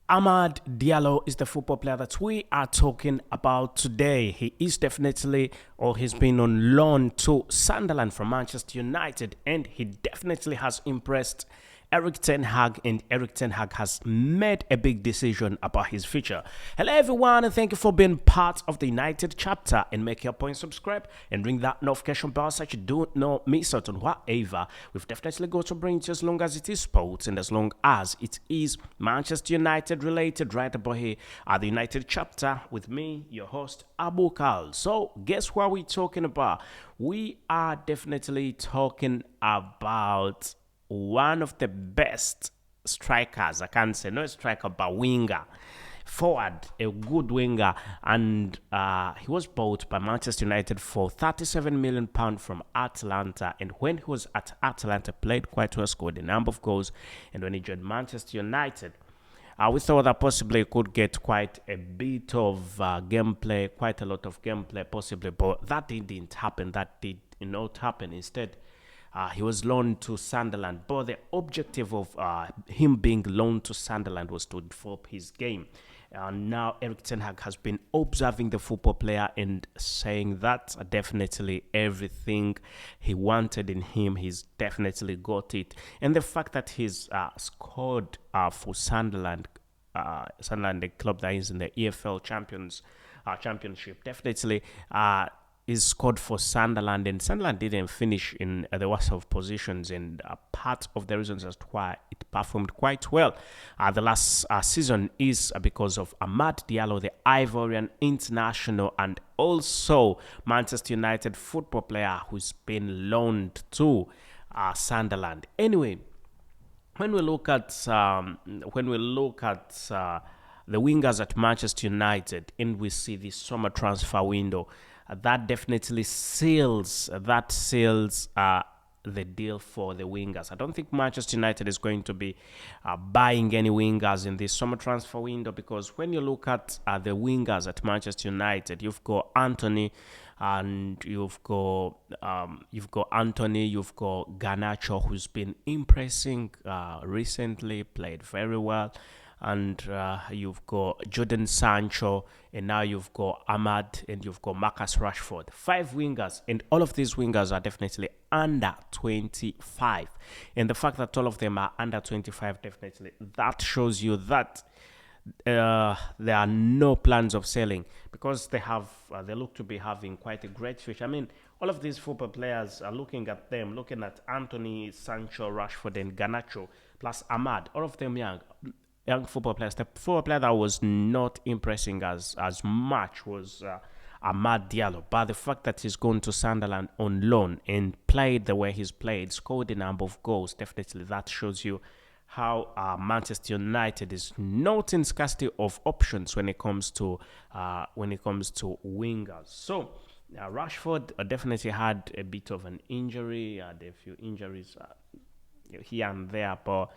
Ahmad Diallo is the football player that we are talking about today. He is definitely, or he's been on loan to Sunderland from Manchester United, and he definitely has impressed Eric Ten Hag, and Eric Ten Hag has made a big decision about his future. Hello, everyone, and thank you for being part of the United chapter. And make your point, subscribe, and ring that notification bell so you don't know miss out on whatever we've definitely got to bring to you, as long as it is sports and as long as it is Manchester United related, right about here at the United chapter with me, your host, Abu Kal. So, guess what we're talking about? We are definitely talking about one of the best strikers. I can't say no striker, but winger, forward, a good winger, and he was bought by Manchester United for £37 million from Atlanta. And when he was at Atlanta, played quite well, scored a number of goals. And when he joined Manchester United, we thought that possibly he could get quite a bit of gameplay, quite a lot of gameplay, possibly, but that didn't happen. That did not happen. Instead, he was loaned to Sunderland, but the objective of him being loaned to Sunderland was to develop his game. Now, Eric Ten Hag has been observing the football player and saying that definitely everything he wanted in him, he's definitely got it. And the fact that he's scored for Sunderland, Sunderland, the club that is in the EFL Championship, definitely is scored for Sunderland, and Sunderland didn't finish in the worst of positions, and part of the reasons as to why it performed quite well the last season is because of Ahmad Diallo, the Ivorian international, and also Manchester United football player who's been loaned to Sunderland. Anyway, when we look at the wingers at Manchester United, and we see the summer transfer window, that definitely seals the deal for the wingers. I don't think Manchester United is going to be buying any wingers in this summer transfer window, because when you look at the wingers at Manchester United, you've got Anthony, and you've got Garnacho, who's been impressing recently, played very well. And you've got Jadon Sancho, and now you've got Ahmad, and you've got Marcus Rashford. 5 wingers, and all of these wingers are definitely under 25. And the fact that all of them are under 25, definitely, that shows you that there are no plans of selling, because they look to be having quite a great future. I mean, all of these football players are looking at Anthony, Sancho, Rashford, and Garnacho, plus Ahmad, all of them young football players. The football player that was not impressing as much was Ahmad Diallo. But the fact that he's gone to Sunderland on loan and played the way he's played, scored a number of goals, definitely that shows you how Manchester United is not in scarcity of options when it comes to wingers. So Rashford definitely had a bit of an injury, had a few injuries here and there, but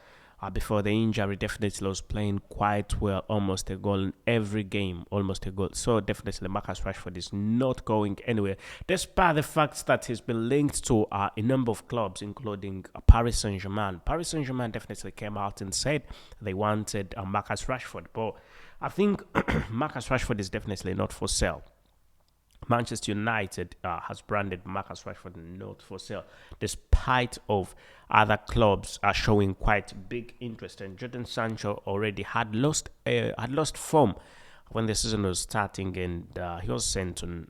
before the injury, definitely was playing quite well, almost a goal in every game, almost a goal. So definitely Marcus Rashford is not going anywhere, despite the fact that he's been linked to a number of clubs, including Paris Saint-Germain. Paris Saint-Germain definitely came out and said they wanted Marcus Rashford, but I think Marcus Rashford is definitely not for sale. Manchester United has branded Marcus Rashford not for sale, despite of other clubs are showing quite big interest. And Jadon Sancho already had lost form when the season was starting, and he was sent to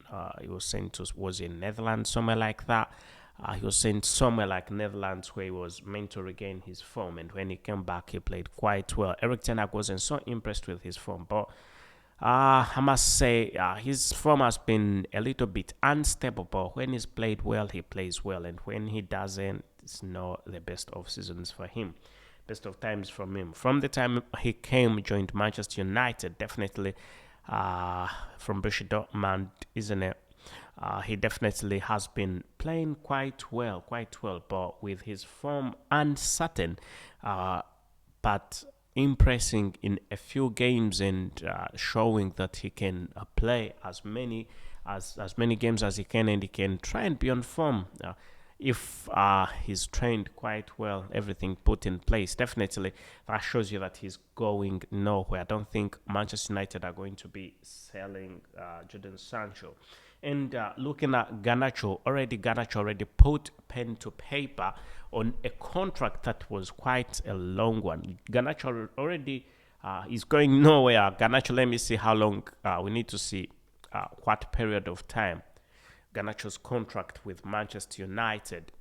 was in Netherlands, somewhere like that. He was sent somewhere like Netherlands, where he was meant to regain his form, and when he came back, he played quite well. Eric Ten Hag wasn't so impressed with his form, but I must say his form has been a little bit unstable, but when he's played well, he plays well, and when he doesn't, it's not the best of seasons for him, best of times from him. From the time he joined Manchester United, definitely from Borussia Dortmund, isn't it? He definitely has been playing quite well, but with his form uncertain, but impressing in a few games, and showing that he can play as many games as he can, and he can try and be on form. if he's trained quite well, everything put in place, definitely that shows you that he's going nowhere. I don't think Manchester United are going to be selling Jadon Sancho. And looking at Garnacho already put pen to paper on a contract that was quite a long one. Garnacho already is going nowhere. Garnacho, let me see how long. We need to see what period of time. Garnacho's contract with Manchester United.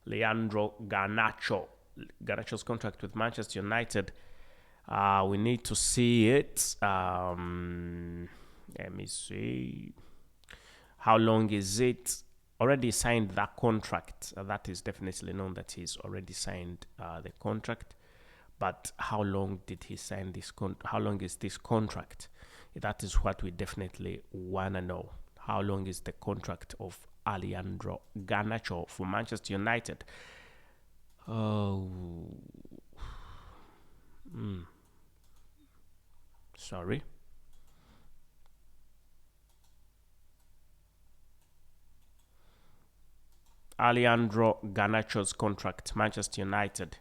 Leandro Garnacho. Garnacho's contract with Manchester United. We need to see it. Let me see. How long is it? Already signed that contract. That is definitely known that he's already signed the contract. But how long did he sign this? How long is this contract? That is what we definitely want to know. How long is the contract of Leandro Garnacho for Manchester United? Oh, sorry. Leandro Garnacho's contract, Manchester United.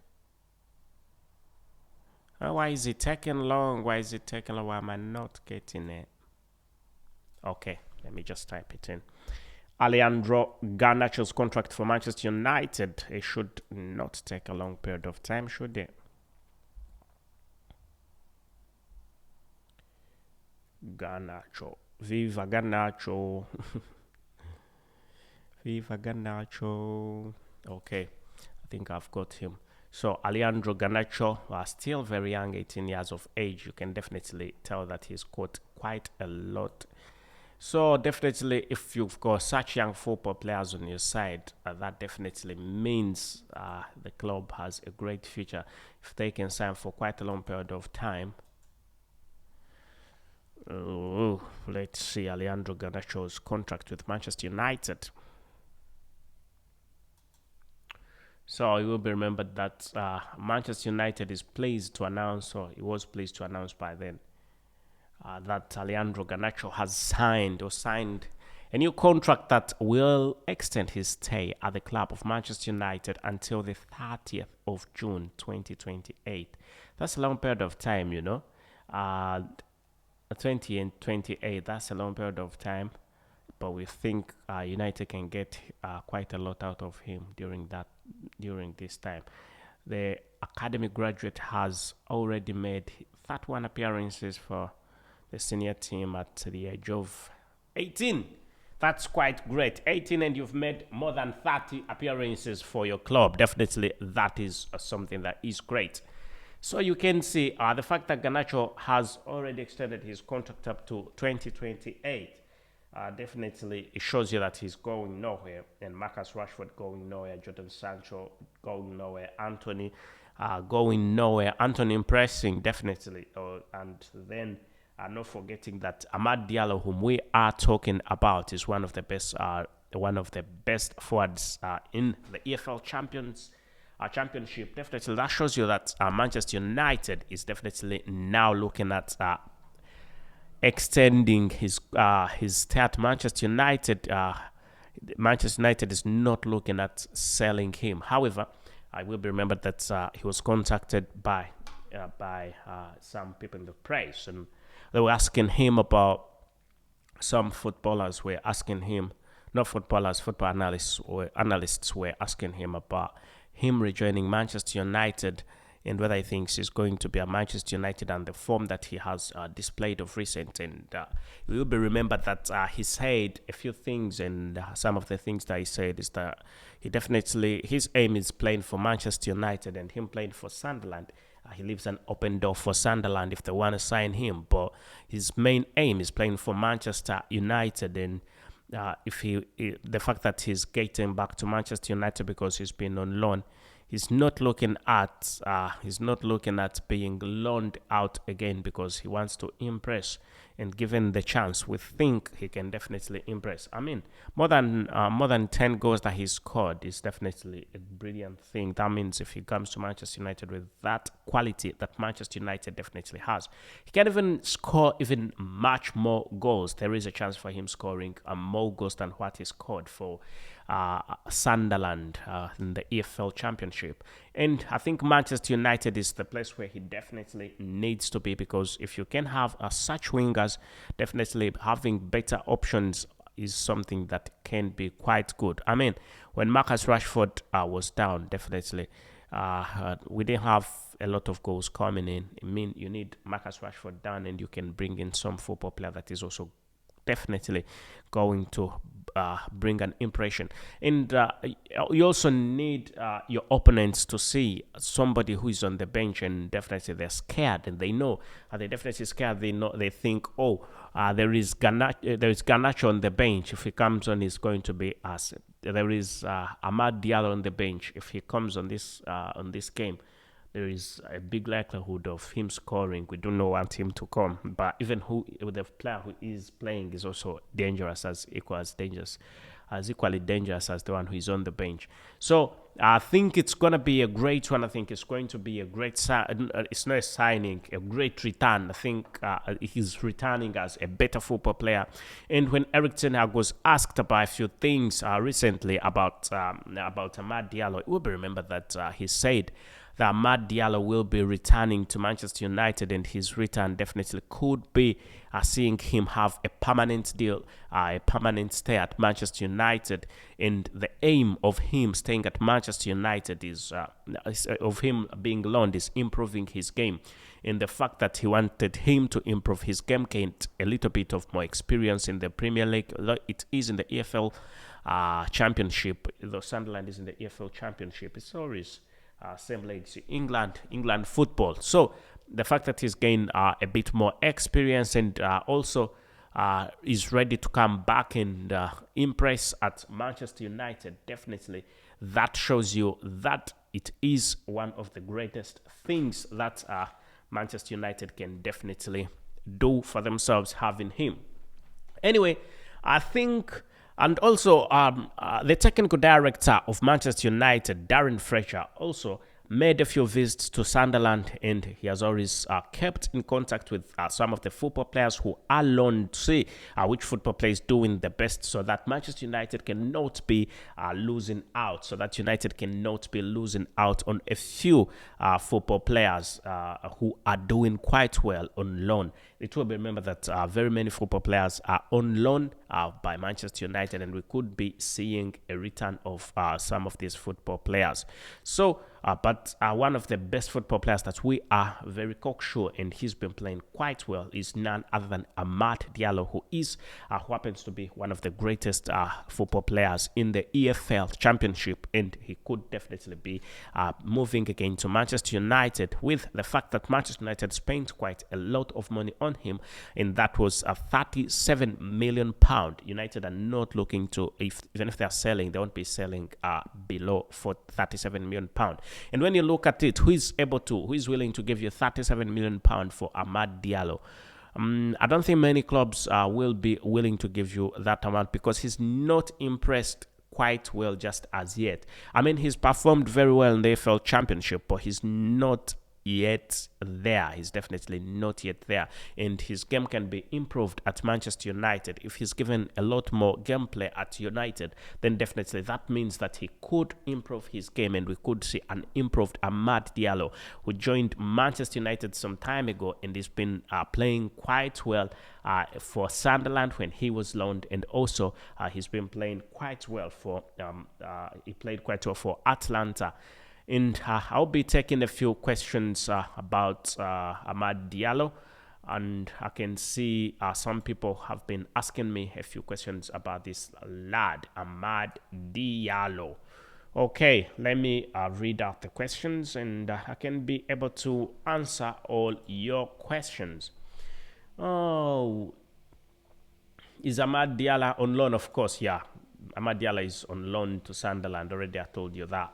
Why is it taking long? Why is it taking long? Why am I not getting it? Okay, let me just type it in. Leandro Garnacho's contract for Manchester United. It should not take a long period of time, should it? Garnacho. Viva Garnacho. Viva Garnacho. Okay, I think I've got him. So Leandro Garnacho, still very young, 18 years of age. You can definitely tell that he's got quite a lot. So definitely, if you've got such young football players on your side, that definitely means the club has a great future. If they can sign for quite a long period of time. Let's see Leandro Garnacho's contract with Manchester United. So it will be remembered that Manchester United is pleased to announce, or it was pleased to announce by then, that Leandro Garnacho has signed a new contract that will extend his stay at the club of Manchester United until the 30th of June 2028. That's a long period of time, 20 and 28, that's a long period of time. But we think United can get quite a lot out of him during this time. The academy graduate has already made 31 appearances for the senior team at the age of 18. That's quite great. 18 and you've made more than 30 appearances for your club. Definitely that is something that is great. So you can see the fact that Garnacho has already extended his contract up to 2028. Definitely it shows you that he's going nowhere, and Marcus Rashford going nowhere, Jadon Sancho going nowhere, Anthony going nowhere, Anthony impressing definitely, and then not forgetting that Ahmad Diallo, whom we are talking about, is one of the best forwards in the EFL championship. Definitely that shows you that Manchester United is definitely now looking at extending his stay at Manchester United. Manchester United is not looking at selling him. However, I will be remembered that he was contacted by some people in the press, and they were asking him about some footballers were asking him, not footballers, football analysts were asking him about him rejoining Manchester United and whether he thinks he's going to be at Manchester United and the form that he has displayed of recent. And it will be remembered that he said a few things, and some of the things that he said is that his aim is playing for Manchester United, and him playing for Sunderland. He leaves an open door for Sunderland if they want to sign him, but his main aim is playing for Manchester United. And the fact that he's getting back to Manchester United because he's been on loan, he's not looking at being loaned out again because he wants to impress. And given the chance, we think he can definitely impress. I mean, more than 10 goals that he scored is definitely a brilliant thing. That means if he comes to Manchester United with that quality that Manchester United definitely has, he can even score even much more goals. There is a chance for him scoring more goals than what he scored for Sunderland in the EFL Championship. And I think Manchester United is the place where he definitely needs to be, because if you can have such wingers, definitely having better options is something that can be quite good. I mean, when Marcus Rashford was down, definitely we didn't have a lot of goals coming in. I mean, you need Marcus Rashford down, and you can bring in some football player that is also definitely going to bring an impression. And you also need your opponents to see somebody who is on the bench, and definitely they're scared, and they know they're definitely scared. They know, they think, oh, there is Garnacho on the bench. If he comes on, he's going to be us. There is Ahmad Diallo on the bench. If he comes on this game, there is a big likelihood of him scoring. We do not want him to come, but even the player who is playing is also dangerous, equally dangerous as the one who is on the bench. So I think it's going to be a great one. I think it's going to be a great it's not a signing, a great return. I think he's returning as a better football player. And when Eric Ten Hag was asked about a few things recently about Ahmad Diallo, it will be remembered that he said that Ahmad Diallo will be returning to Manchester United, and his return definitely could be seeing him have a permanent deal, a permanent stay at Manchester United. And the aim of him staying at Manchester United of him being loaned, is improving his game. And the fact that he wanted him to improve his game, gained a little bit of more experience in the Premier League. It is in the EFL Championship. Though Sunderland is in the EFL Championship, it's always same league, England football. So the fact that he's gained a bit more experience, and also is ready to come back and impress at Manchester United, definitely that shows you that it is one of the greatest things that Manchester United can definitely do for themselves, having him. Anyway, I think. And also, the technical director of Manchester United, Darren Fletcher, also made a few visits to Sunderland, and he has always kept in contact with some of the football players who are loaned to see which football player is doing the best, so that Manchester United cannot be losing out, on a few football players who are doing quite well on loan. It will be remembered that very many football players are on loan by Manchester United, and we could be seeing a return of some of these football players. So, but one of the best football players that we are very cocksure, and he's been playing quite well, is none other than Ahmad Diallo, who happens to be one of the greatest football players in the EFL Championship, and he could definitely be moving again to Manchester United, with the fact that Manchester United spent quite a lot of money on him, and that was £37 million. United are not looking to, even if they are selling, they won't be selling below for £37 million. And when you look at it, who is willing to give you £37 million for Ahmad Diallo? I don't think many clubs will be willing to give you that amount, because he's not impressed quite well just as yet. I mean, he's performed very well in the AFL Championship, but he's not yet there. He's definitely not yet there, and his game can be improved at Manchester United. If he's given a lot more gameplay at United, then definitely that means that he could improve his game, and we could see an improved Ahmad Diallo, who joined Manchester United some time ago, and he's been playing quite well for Sunderland when he was loaned, and also he's been playing quite well for Atlanta. And I'll be taking a few questions about Ahmad Diallo, and I can see some people have been asking me a few questions about this lad, Ahmad Diallo. Okay, let me read out the questions, and I can be able to answer all your questions. Oh, is Ahmad Diallo on loan? Of course, yeah. Ahmad Diallo is on loan to Sunderland. Already I told you that.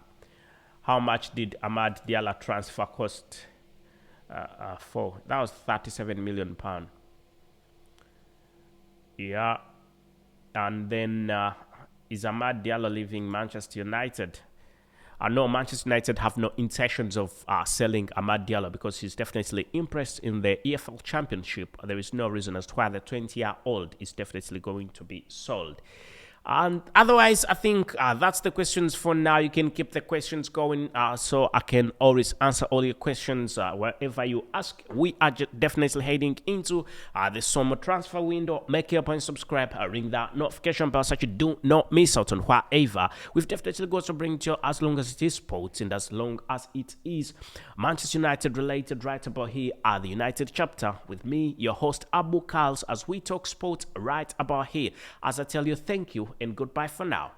How much did Ahmad Diallo transfer cost for? That was £37 million. Yeah. And then is Ahmad Diallo leaving Manchester United? No, Manchester United have no intentions of selling Ahmad Diallo because he's definitely impressed in the EFL Championship. There is no reason as to why the 20-year-old is definitely going to be sold. And otherwise, I think that's the questions for now. You can keep the questions going so I can always answer all your questions wherever you ask. We are definitely heading into the summer transfer window. Make your point, subscribe, ring that notification bell so you do not miss out on whatever we've definitely got to bring to you, as long as it is sports and as long as it is Manchester United related. Right about here at the United chapter with me, your host Abu KALS, as we talk sports right about here. As I tell you, thank you and goodbye for now.